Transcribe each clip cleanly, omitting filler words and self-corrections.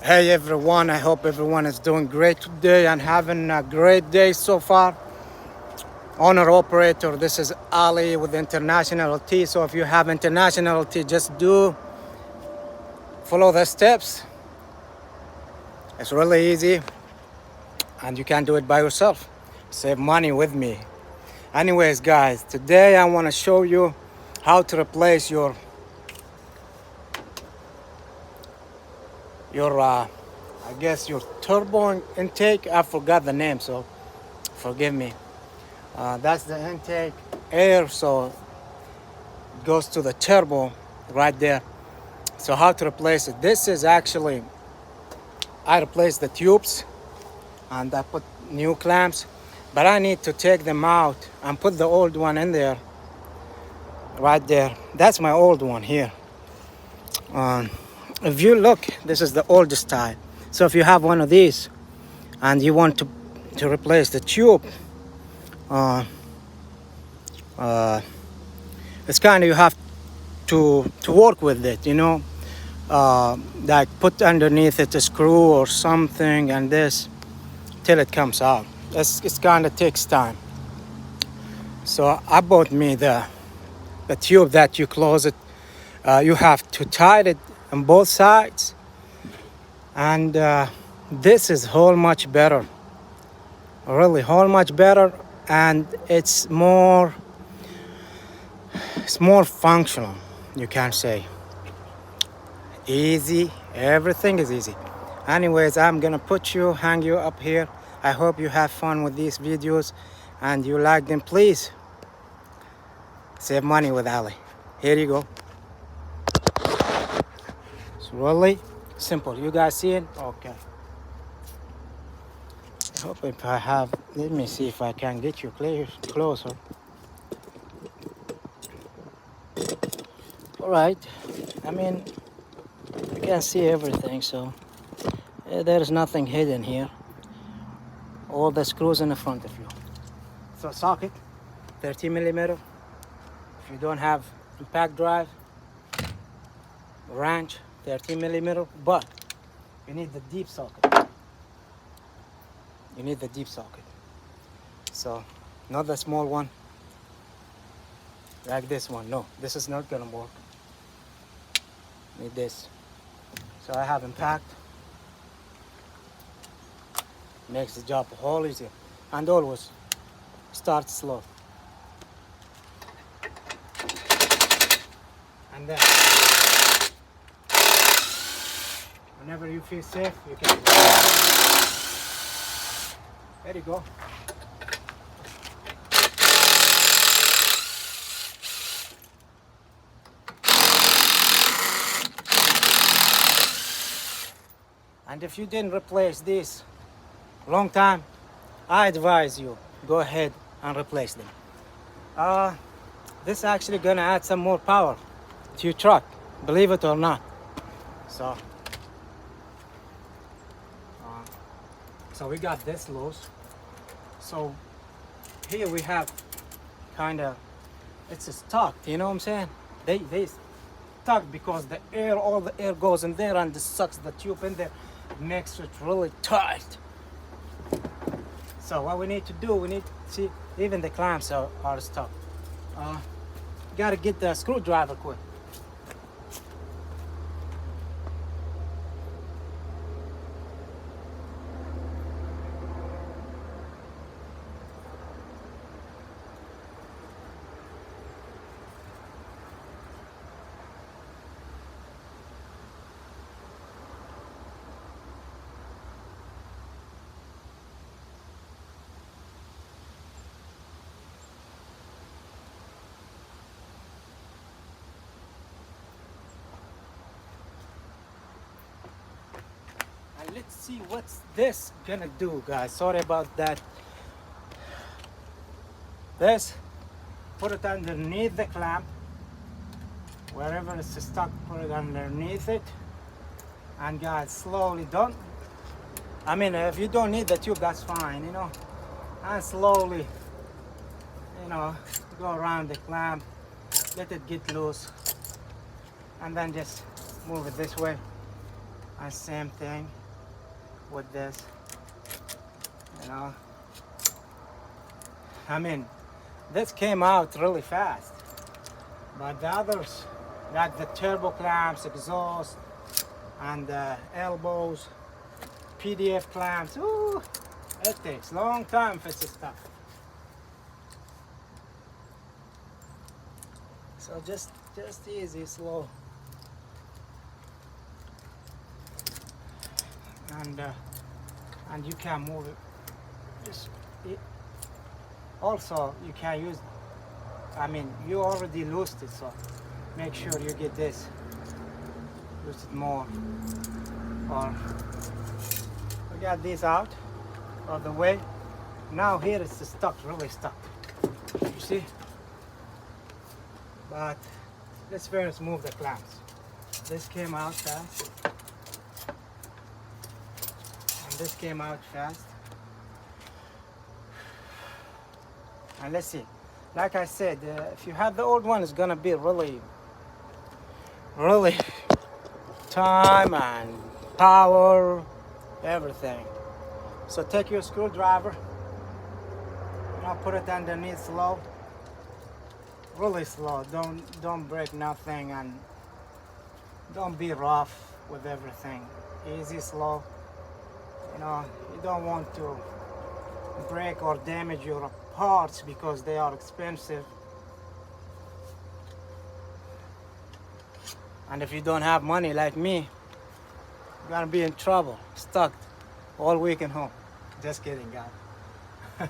Hey everyone, I hope everyone is doing great today and having a great day so far. Owner operator, this is Ali with International T. So if you have International T, just do follow the steps. It's really easy and you can do it by yourself. Save money with me. Anyways, guys, today I want to show you how to replace your I guess your turbo intake. I forgot the name, so forgive me. That's the intake air, so it goes to the turbo right there. So how to replace it? This is actually, I replaced the tubes and I put new clamps, but I need to take them out and put the old one in there, right there. That's my old one here. Um, if you look, this is the old style. So if you have one of these and you want to replace the tube, uh, uh, it's kind of you have to work with it, like put underneath it a screw or something and this till it comes out. It's kind of takes time. So I bought me the tube that you close it. You have to tie it on both sides, and this is whole much better, really whole much better, and it's more functional. You can say easy. Everything is easy. Anyways, I'm gonna hang you up here. I hope you have fun with these videos and you like them. Please save money with Ali. Here you go. It's really simple. You guys see it? Okay. I hope if I have, let me see if I can get you closer. All right. I mean, you can see everything, so there's nothing hidden here. All the screws in the front of you. So socket, 13 millimeter. If you don't have impact drive, wrench, 13 millimeter, but you need the deep socket. You need the deep socket. So not the small one, like this one. No, this is not gonna work. Need this. So I have impact. Makes the job a whole easier. And always start slow. And then whenever you feel safe, you can go. There you go. And if you didn't replace this long time, I advise you go ahead and replace them. This actually gonna add some more power to your truck, believe it or not. So, so we got this loose. So here we have kind of, it's stuck. You know what I'm saying? They stuck because all the air goes in there and this sucks the tube in there, makes it really tight. So what we need to do, we need to see, even the clamps are stuck. Gotta get the screwdriver quick. And let's see what's this gonna do, guys. Sorry about that. This, put it underneath the clamp. Wherever it's stuck, put it underneath it. And guys, slowly, if you don't need the tube, that's fine, And slowly, go around the clamp, let it get loose. And then just move it this way. And same thing with this, you know. I mean, this came out really fast, but the others, like the turbo clamps, exhaust, and the elbows, PDF clamps, ooh, it takes a long time for this stuff. So just easy, slow. And you can move it. Also, you can use, I mean, you already loosed it, so make sure you get this, loose it more. Or we got this out of the way. Now here it's stuck, really stuck. You see? But let's first move the clamps. This came out fast. And this came out fast. And let's see. Like I said, if you have the old one, it's gonna be really time and power, everything. So take your screwdriver, put it underneath slow, really slow. Don't break nothing, and don't be rough with everything. Easy, slow. You don't want to break or damage your parts because they are expensive. And if you don't have money like me, you're gonna be in trouble, stuck all week at home. Just kidding, guys.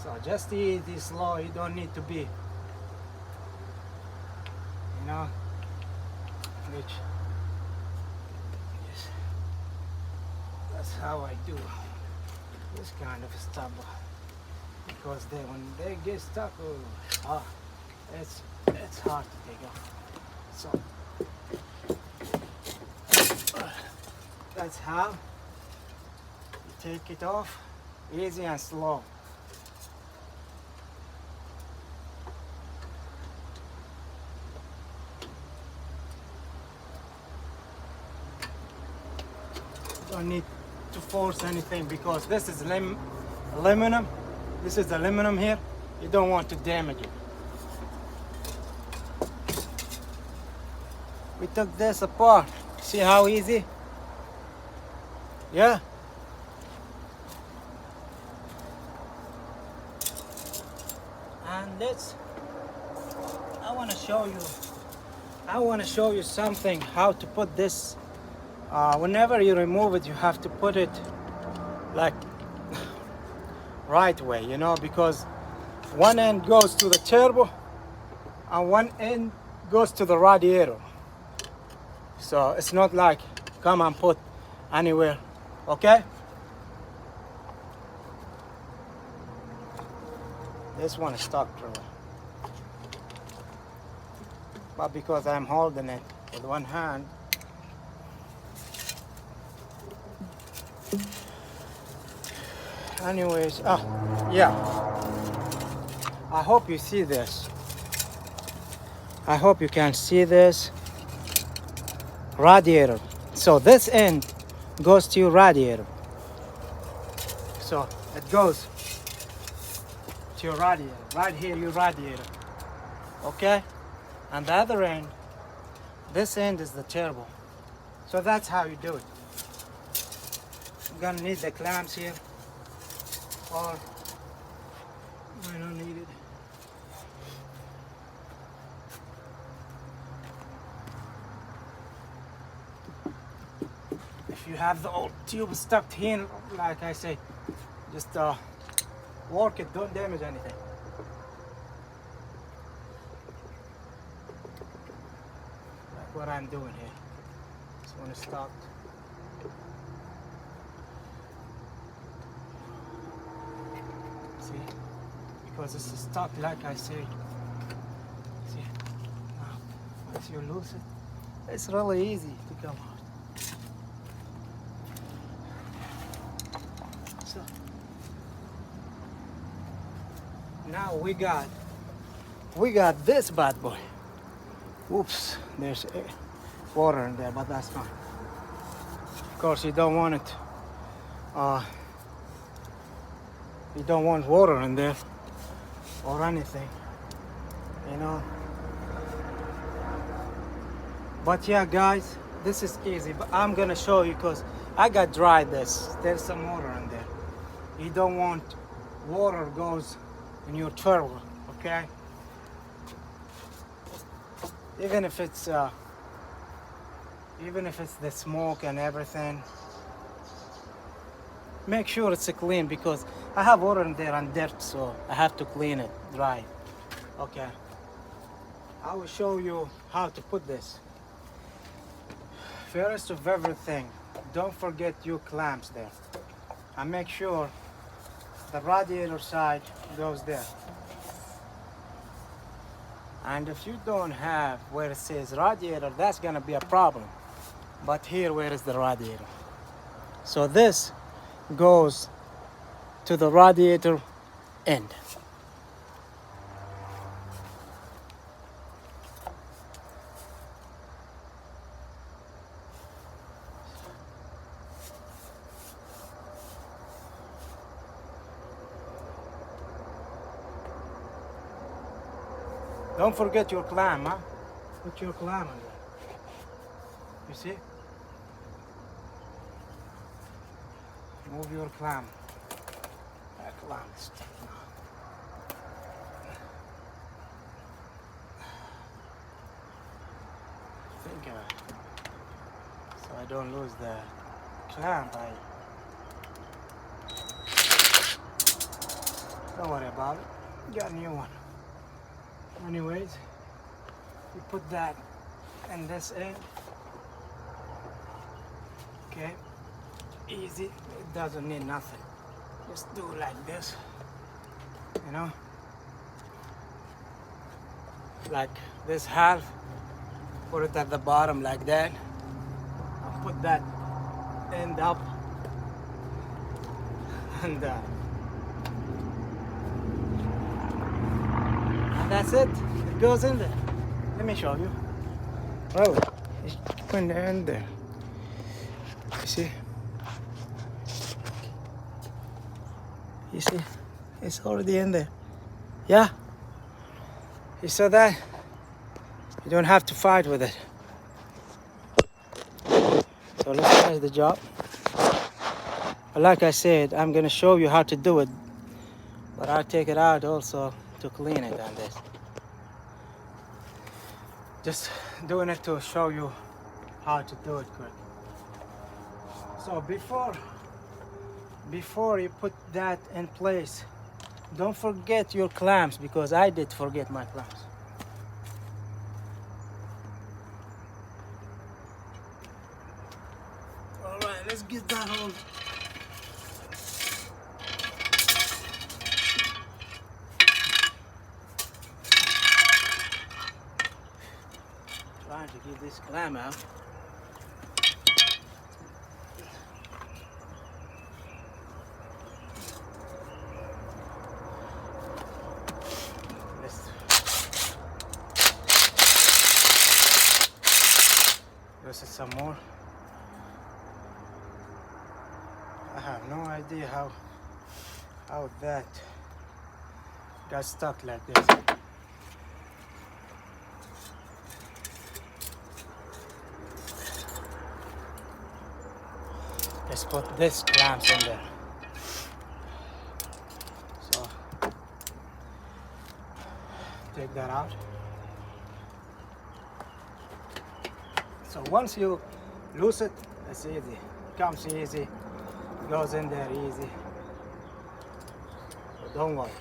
So just easy, slow. You don't need to be, which yes, that's how I do this kind of stuff. Because when they get stuck, it's hard to take off. So that's how you take it off, easy and slow. Don't need to force anything because this is aluminum. This is aluminum here. You don't want to damage it. We took this apart. See how easy? Yeah. And I want to show you something, how to put this. Whenever you remove it, you have to put it like right way, because one end goes to the turbo and one end goes to the radiator. So it's not like come and put anywhere, okay? This one is stuck really. But because I'm holding it with one hand, anyways, yeah, I hope you see this. I hope you can see this radiator. So this end goes to your radiator. So it goes to your radiator. Right here, your radiator. Okay? And the other end, this end is the turbo. So that's how you do it. You're gonna need the clamps here, or I don't need it. If you have the old tube stuck in, like I say, just work it, don't damage anything. Like what I'm doing here. This one is stopped. See? Because this is stuck, like I say. See? Now, once you lose it, it's really easy to come out. So now we got we got this bad boy. Oops, there's water in there, but that's fine. Of course, you don't want it. You don't want water in there or anything, you know. But yeah, guys, this is easy. But I'm gonna show you because I got dried this. There's some water in there. You don't want water goes in your turtle, okay? Even if it's the smoke and everything, make sure it's clean because I have water in there and dirt, so I have to clean it dry. Okay, I will show you how to put this. First of everything, don't forget your clamps there, and make sure the radiator side goes there. And if you don't have where it says radiator, that's gonna be a problem. But here, where is the radiator? So this goes to the radiator end. Don't forget your clamp, huh? Put your clamp on there. You see? Move your clamp. That clamp is stuck now. So I don't lose the clamp. Don't worry about it. Got a new one. Anyways, you put that in this end. Okay, easy. It doesn't need nothing. Just do it like this, you know, like this half. Put it at the bottom like that. I'll put that end up, and that's it. It goes in there. Let me show you. Really, it's going in there. You see? You see? It's already in there. Yeah? You saw that? You don't have to fight with it. So let's finish the job. But like I said, I'm gonna show you how to do it. But I'll take it out also to clean it on this. Just doing it to show you how to do it quick. So before you put that in place, don't forget your clamps, because I did forget my clamps. All right, let's get that on. Trying to get this clamp out. This is some more. I have no idea how that got stuck like this. Let's put this clamps in there. So take that out. So once you loose it, it's easy. Comes easy, goes in there easy. So don't worry.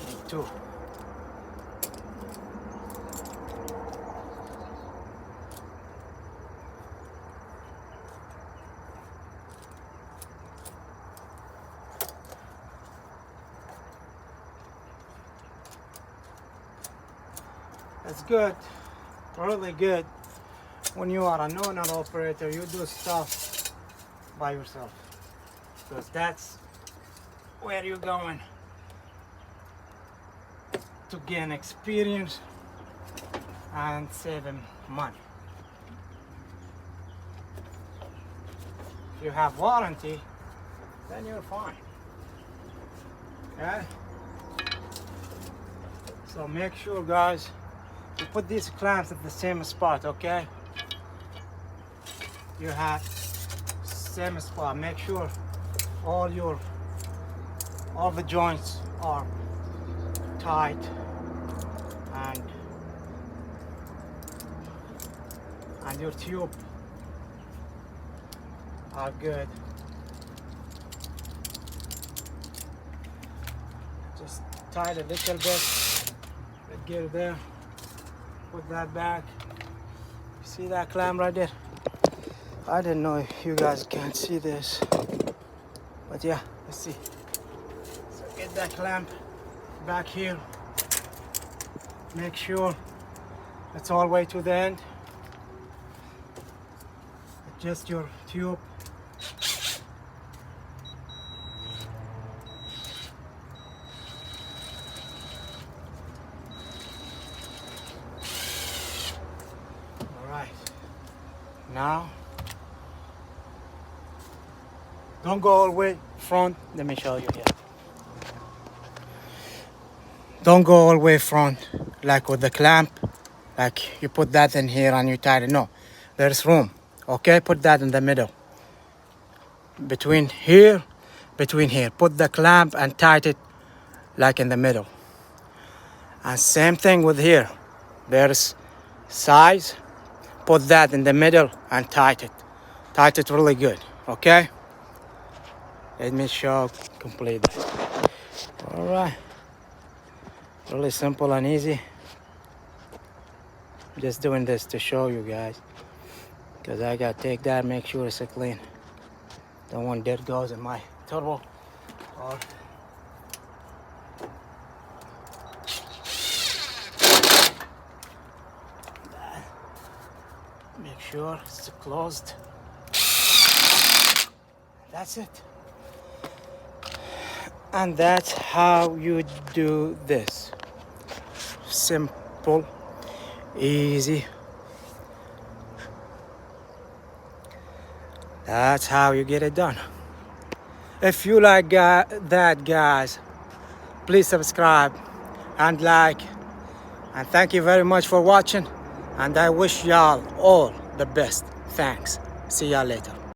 Need two. It's good, really good when you are an owner operator, you do stuff by yourself, because that's where you're going to gain experience and saving money. If you have warranty, then you're fine. Okay? So make sure, guys, you put these clamps at the same spot, okay? You have same spot. Make sure all the joints are tight and your tube are good. Just tie it a little bit, get it there, put that back. See that clamp right there? I didn't know if you guys can see this, but yeah, let's see. So get that clamp back here. Make sure it's all the way to the end. Adjust your tube. All right. Now, don't go all the way front. Let me show you here. Don't go all the way front, like with the clamp, like you put that in here and you tighten it. No, there's room. Okay, put that in the middle. Between here. Put the clamp and tighten it like in the middle. And same thing with here. There's size. Put that in the middle and tighten it. Tighten it really good. Okay. Let me show complete. All right. Really simple and easy. Just doing this to show you guys, because I gotta take that, make sure it's clean. Don't want dirt goes in my turbo. Or make sure it's closed. That's it. And that's how you do this. Simple, easy. That's how you get it done. If you like that, guys, please subscribe and like. And thank you very much for watching. And I wish y'all all the best. Thanks. See y'all later.